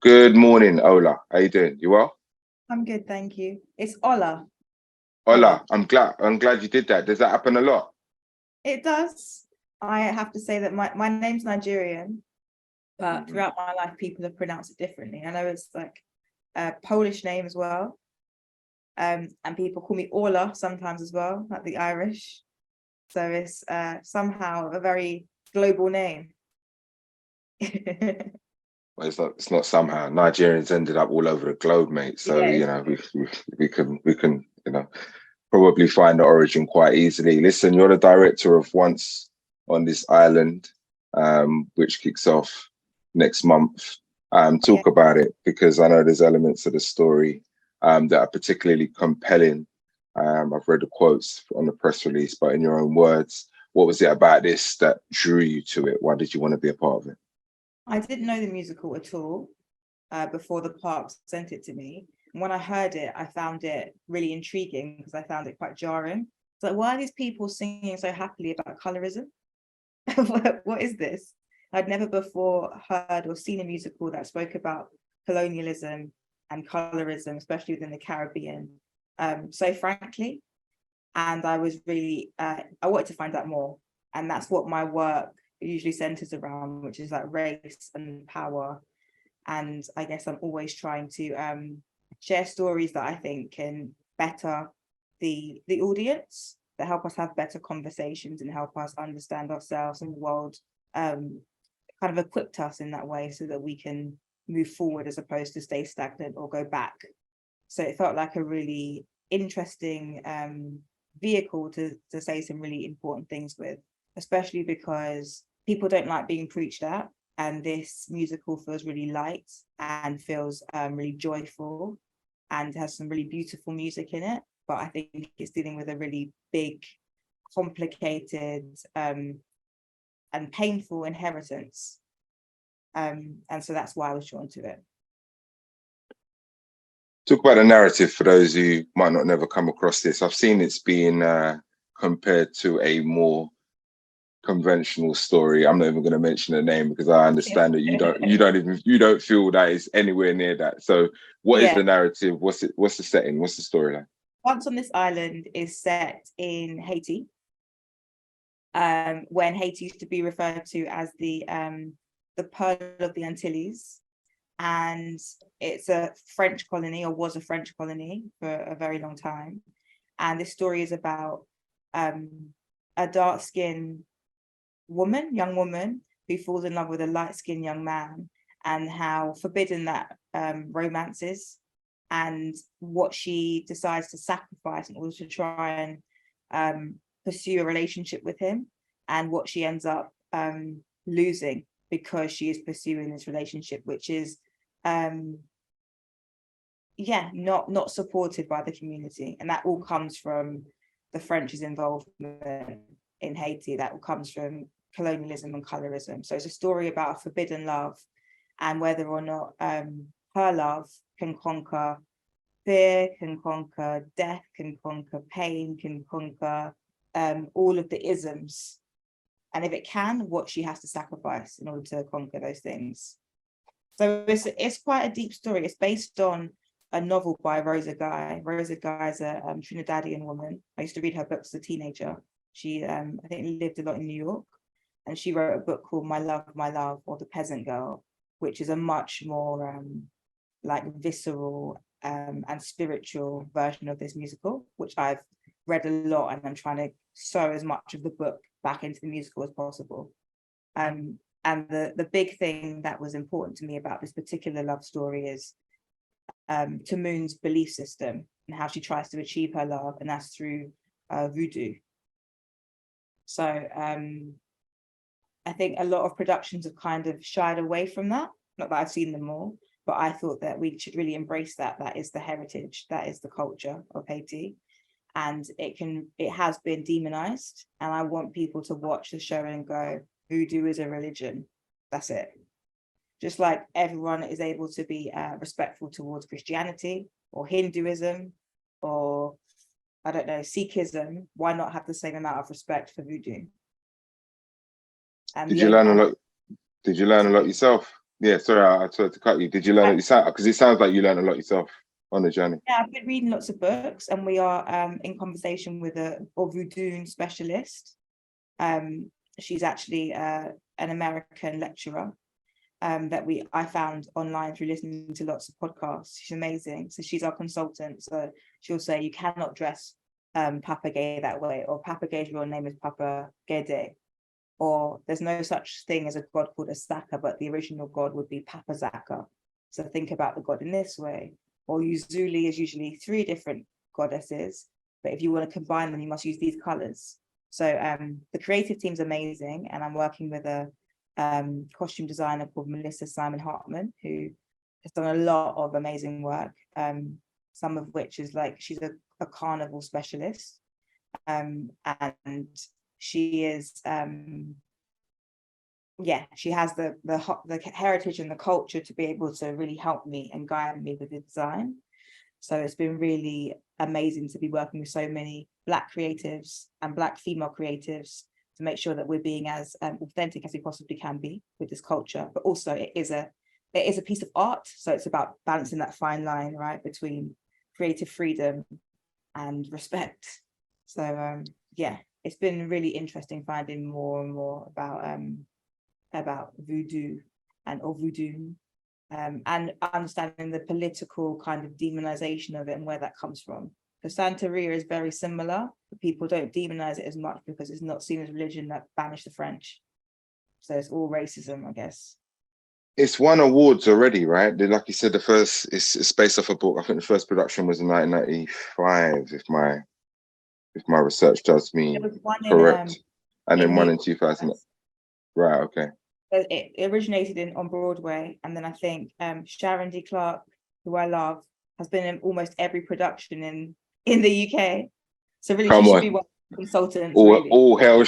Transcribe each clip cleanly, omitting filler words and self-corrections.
Good morning, Ola. How you doing? You well? I'm good, thank you. It's Ola. Ola, I'm glad you did that. Does that happen a lot? It does. I have to say that my name's Nigerian, but throughout my life, people have pronounced it differently. I know it's like a Polish name as well. And people call me Ola sometimes as well, like the Irish. So it's somehow a very global name. Well, it's not somehow. Nigerians ended up all over the globe, mate. So, Yeah, we can probably find the origin quite easily. Listen, you're the director of Once on This Island, which kicks off next month. yeah. Talk about it, because I know there's elements of the story that are particularly compelling. I've read the quotes on the press release, but in your own words, what was it about this that drew you to it? Why did you want to be a part of it? I didn't know the musical at all before the parks sent it to me. And when I heard it, I found it really intriguing because I found it quite jarring. It's like, why are these people singing so happily about colorism? What is this? I'd never before heard or seen a musical that spoke about colonialism and colorism, especially within the Caribbean, so frankly. And I was really, I wanted to find out more. And that's what my work usually centers around, which is like race and power. And I guess I'm always trying to share stories that I think can better the audience, that help us have better conversations and help us understand ourselves and the world, kind of equipped us in that way so that we can move forward as opposed to stay stagnant or go back. So it felt like a really interesting vehicle to say some really important things with, especially because people don't like being preached at. And this musical feels really light and feels really joyful and has some really beautiful music in it. But I think it's dealing with a really big, complicated and painful inheritance. And so that's why I was drawn to it. Talk about the narrative for those who might not never come across this. I've seen it's being compared to a more conventional story. I'm not even going to mention the name because I understand that you don't feel that it's anywhere near that. So what is the narrative? What's the setting? What's the storyline? Once on This Island is set in Haiti, when Haiti used to be referred to as the Pearl of the Antilles. And it's a French colony, or was a French colony for a very long time. And this story is about a dark-skinned young woman, who falls in love with a light-skinned young man, and how forbidden that romance is, and what she decides to sacrifice in order to try and pursue a relationship with him, and what she ends up losing because she is pursuing this relationship, which is not supported by the community. And that all comes from the French's involvement in Haiti. That all comes from colonialism and colorism. So it's a story about a forbidden love, and whether or not her love can conquer fear, can conquer death, can conquer pain, can conquer all of the isms. And if it can, what she has to sacrifice in order to conquer those things. So it's quite a deep story. It's based on a novel by Rosa Guy. Rosa Guy is a Trinidadian woman. I used to read her books as a teenager. She, I think, lived a lot in New York. And she wrote a book called My Love, or The Peasant Girl, which is a much more like visceral and spiritual version of this musical, which I've read a lot, and I'm trying to sew as much of the book back into the musical as possible. And the big thing that was important to me about this particular love story is Moon's belief system and how she tries to achieve her love, and that's through Voodoo. So I think a lot of productions have kind of shied away from that. Not that I've seen them all, but I thought that we should really embrace that. That is the heritage, that is the culture of Haiti. And it has been demonized. And I want people to watch the show and go, Voodoo is a religion. That's it. Just like everyone is able to be respectful towards Christianity or Hinduism or, I don't know, Sikhism, why not have the same amount of respect for Voodoo? Did you learn a lot yourself? Yeah, sorry, I tried to cut you. Did you learn it? Because it sounds like you learned a lot yourself on the journey. Yeah, I've been reading lots of books, and we are in conversation with a Voodoo specialist. She's actually an American lecturer that I found online through listening to lots of podcasts. She's amazing. So she's our consultant. So she'll say you cannot dress Papa Gay that way, or Papa Gay's real name is Papa Gede, or there's no such thing as a god called Asaka, but the original god would be Papa Zaka. So think about the god in this way. Or Uzuli is usually 3 different goddesses, but if you want to combine them, you must use these colors. So the creative team's amazing, and I'm working with a costume designer called Melissa Simon Hartman, who has done a lot of amazing work, some of which is like she's a carnival specialist, and she is she has the heritage and the culture to be able to really help me and guide me with the design. So it's been really amazing to be working with so many Black creatives and Black female creatives to make sure that we're being as authentic as we possibly can be with this culture. But also it is a piece of art, so it's about balancing that fine line, right, between creative freedom and respect. So it's been really interesting finding more and more about voodoo or voodoo, and understanding the political kind of demonization of it and where that comes from. The Santeria is very similar, but people don't demonize it as much because it's not seen as religion that banished the French. So it's all racism, I guess. It's won awards already, right? Like you said, it's based off a book. I think the first production was in 1995, if my research does me correct, and then one in 2000. Right, okay. It originated on Broadway, and then I think Sharon D. Clarke, who I love, has been in almost every production in the UK. So really, she should be one of the consultants. All hail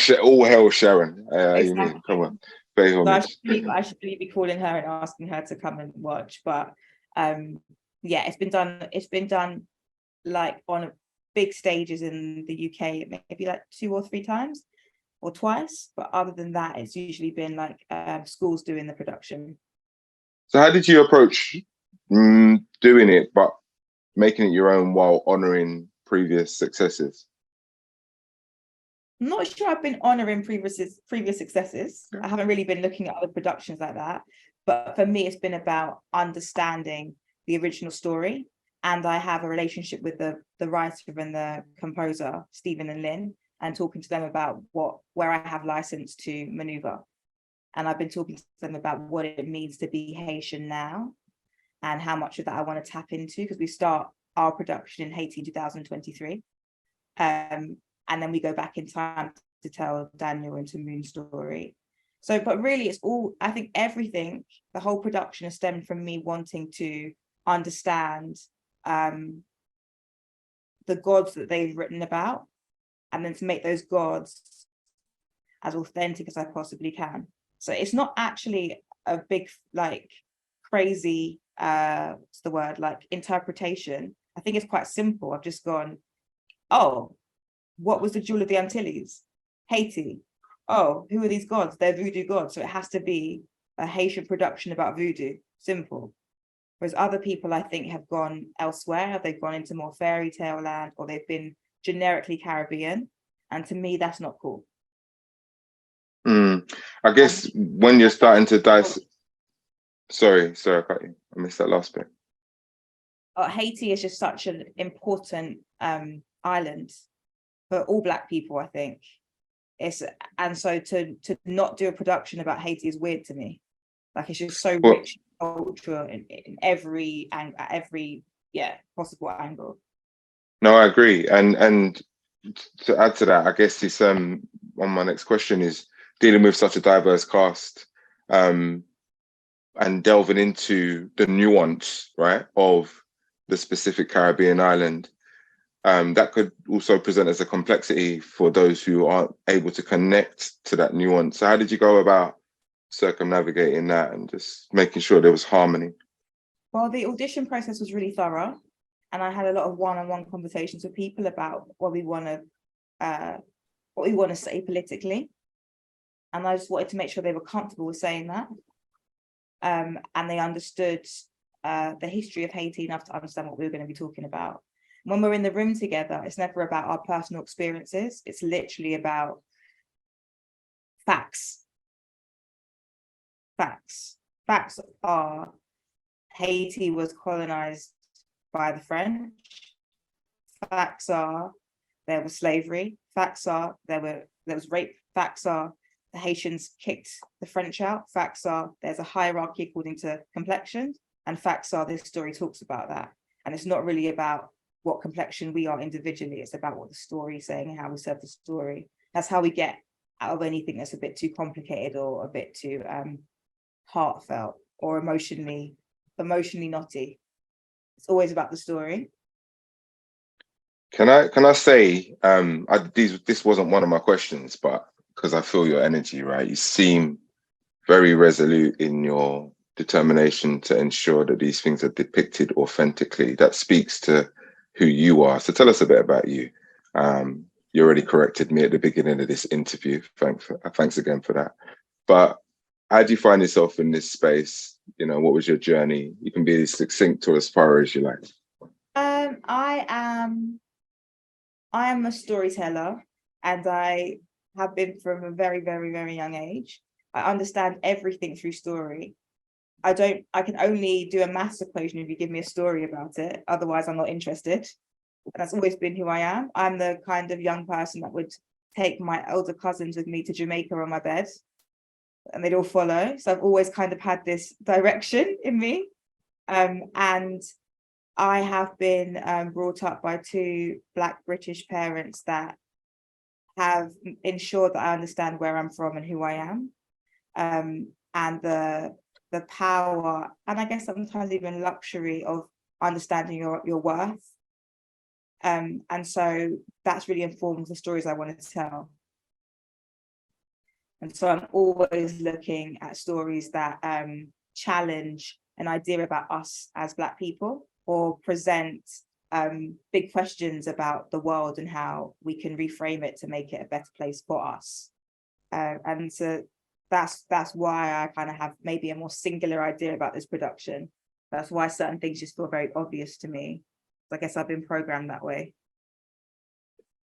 Sharon. Exactly. You mean, come on, pay homage. So I should really be calling her and asking her to come and watch. But it's been done like on big stages in the UK, maybe like 2 or 3 times. Or twice, but other than that, it's usually been like schools doing the production. So how did you approach doing it, but making it your own while honoring previous successes? I'm not sure I've been honoring previous successes. I haven't really been looking at other productions like that. But for me, it's been about understanding the original story. And I have a relationship with the writer and the composer, Stephen and Lynn, and talking to them about where I have license to maneuver. And I've been talking to them about what it means to be Haitian now and how much of that I want to tap into, because we start our production in Haiti in 2023. And then we go back in time to tell Daniel and Tamoon's story. So, but really it's all, I think everything, the whole production has stemmed from me wanting to understand the gods that they've written about, and then to make those gods as authentic as I possibly can. So it's not actually a big, like, crazy, what's the word, like, interpretation. I think it's quite simple. I've just gone, oh, what was the Jewel of the Antilles? Haiti. Oh, who are these gods? They're voodoo gods. So it has to be a Haitian production about voodoo. Simple. Whereas other people, I think, have gone elsewhere. They've gone into more fairy tale land, or they've been generically Caribbean, and to me that's not cool. I guess when you're starting to dice, sorry, I cut you. I missed that last bit. Haiti is just such an important island for all Black people, I think. And so to not do a production about Haiti is weird to me. Like, it's just so rich culture in every possible angle. No, I agree, and to add to that, I guess it's on my next question is dealing with such a diverse cast, and delving into the nuance, right, of the specific Caribbean island. That could also present as a complexity for those who aren't able to connect to that nuance. So how did you go about circumnavigating that and just making sure there was harmony? Well, the audition process was really thorough, and I had a lot of one-on-one conversations with people about what we want to say politically, and I just wanted to make sure they were comfortable with saying that. and they understood the history of Haiti enough to understand what we were going to be talking about. When we're in the room together, it's never about our personal experiences. It's literally about facts. Facts. Facts are Haiti was colonized by the French. Facts are there was slavery. Facts are there was rape. Facts are the Haitians kicked the French out. Facts are there's a hierarchy according to complexion. And facts are this story talks about that. And it's not really about what complexion we are individually. It's about what the story is saying and how we serve the story. That's how we get out of anything that's a bit too complicated or a bit too heartfelt or emotionally knotty. It's always about the story. Can I say this wasn't one of my questions, but because I feel your energy, right? You seem very resolute in your determination to ensure that these things are depicted authentically. That speaks to who you are. So tell us a bit about you. You already corrected me at the beginning of this interview. Thanks again for that. But how do you find yourself in this space? You know, what was your journey? You can be as succinct or as far as you like. I am a storyteller, and I have been from a very, very, very young age. I understand everything through story. I can only do a maths equation if you give me a story about it. Otherwise, I'm not interested. And that's always been who I am. I'm the kind of young person that would take my elder cousins with me to Jamaica on my bed, and they'd all follow. So I've always kind of had this direction in me. And I have been brought up by two Black British parents that have ensured that I understand where I'm from and who I am, and the power, and I guess sometimes even luxury of understanding your worth. And so that's really informed the stories I want to tell. And so I'm always looking at stories that challenge an idea about us as Black people, or present big questions about the world and how we can reframe it to make it a better place for us. And so that's why I kind of have maybe a more singular idea about this production. That's why certain things just feel very obvious to me. I guess I've been programmed that way.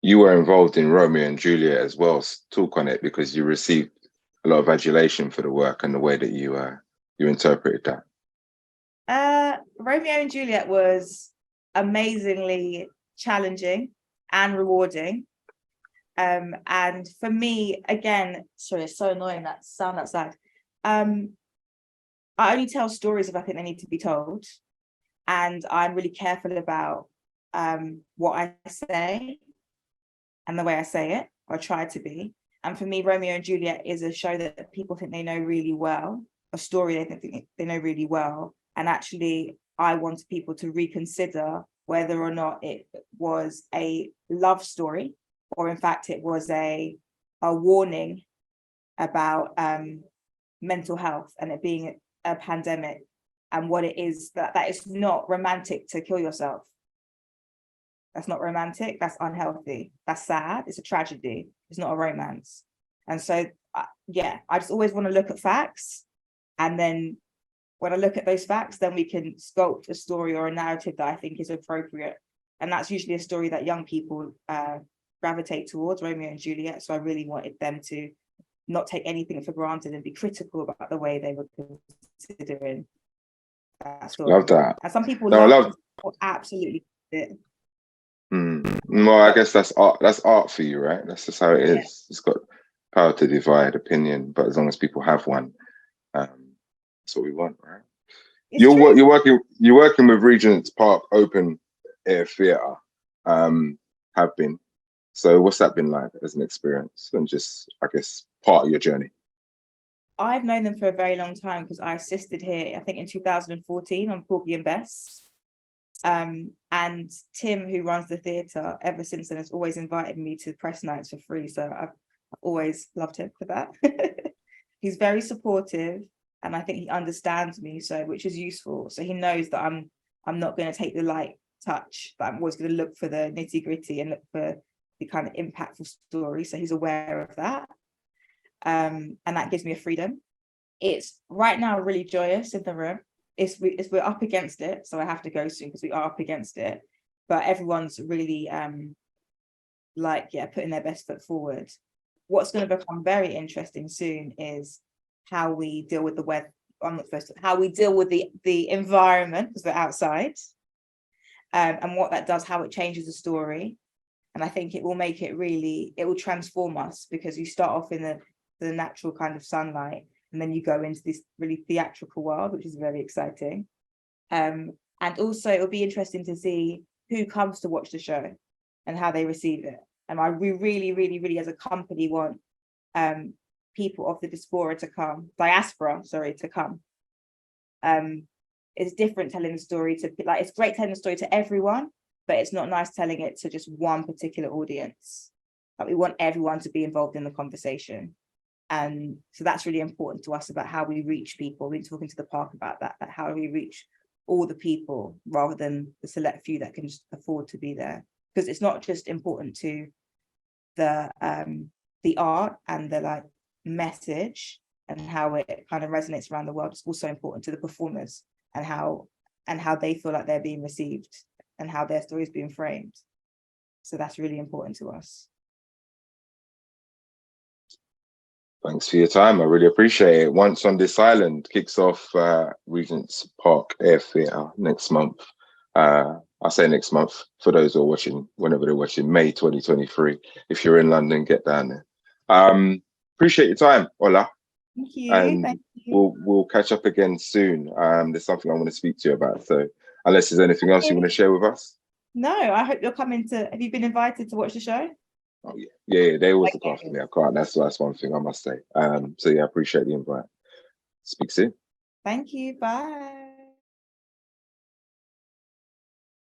You were involved in Romeo and Juliet as well. Talk on it, because you received a lot of adulation for the work and the way that you interpreted that. Romeo and Juliet was amazingly challenging and rewarding. And for me, again, sorry, it's so annoying that sound outside. I only tell stories if I think they need to be told. And I'm really careful about what I say and the way I say it, or try to be. And for me, Romeo and Juliet is a show that people think they know really well, a story they think they know really well. And actually, I want people to reconsider whether or not it was a love story, or in fact, it was a warning about mental health and it being a pandemic, and what it is that it's not romantic to kill yourself. That's not romantic. That's unhealthy. That's sad. It's a tragedy. It's not a romance. And so, yeah, I just always want to look at facts. And then when I look at those facts, then we can sculpt a story or a narrative that I think is appropriate. And that's usually a story that young people gravitate towards, Romeo and Juliet. So I really wanted them to not take anything for granted and be critical about the way they were considering that story. Love that. And some people absolutely it. Well, I guess that's art. That's art for you, right? That's just how it is. Yeah. It's got power to divide opinion, but as long as people have one, that's what we want, right? You're working with Regent's Park Open Air Theatre, have been. So what's that been like as an experience, and just, I guess, part of your journey? I've known them for a very long time because I assisted here, I think in 2014 on Porgy and Bess. And Tim, who runs the theatre, ever since then has always invited me to press nights for free. So I've always loved him for that. He's very supportive, and I think he understands me, so which is useful. So he knows that I'm not going to take the light touch, but I'm always going to look for the nitty gritty and look for the kind of impactful story. So he's aware of that. And that gives me a freedom. it's right now really joyous in the room. We're up against it, so I have to go soon because we are up against it. But everyone's really putting their best foot forward. What's going to become very interesting soon is how we deal with the weather. How we deal with the environment because we're outside, and what that does, how it changes the story. And I think it will make it will transform us, because you start off in the natural kind of sunlight, and then you go into this really theatrical world, which is very exciting. And also it'll be interesting to see who comes to watch the show and how they receive it. And we really as a company want people of the diaspora to come. It's different telling the story to, like, it's great telling the story to everyone, but it's not nice telling it to just one particular audience. Like, we want everyone to be involved in the conversation. And so that's really important to us about how we reach people. We've been talking to the park about that, how do we reach all the people rather than the select few that can just afford to be there. Because it's not just important to the art and the message and how it kind of resonates around the world. It's also important to the performers and how they feel like they're being received and how their story is being framed. So that's really important to us. Thanks for your time. I really appreciate it. Once on This Island kicks off Regent's Park Air Theatre next month. I'll say next month for those who are watching, whenever they're watching, May 2023. If you're in London, get down there. Appreciate your time, Ola. Thank you. And Thank you. we'll catch up again soon. There's something I want to speak to you about. So unless there's anything else you want to share with us. No, I hope you're coming to. Have you been invited to watch the show? Oh yeah, they always look after me. I can't. That's one thing I must say. So yeah, I appreciate the invite. Speak soon. Thank you. Bye.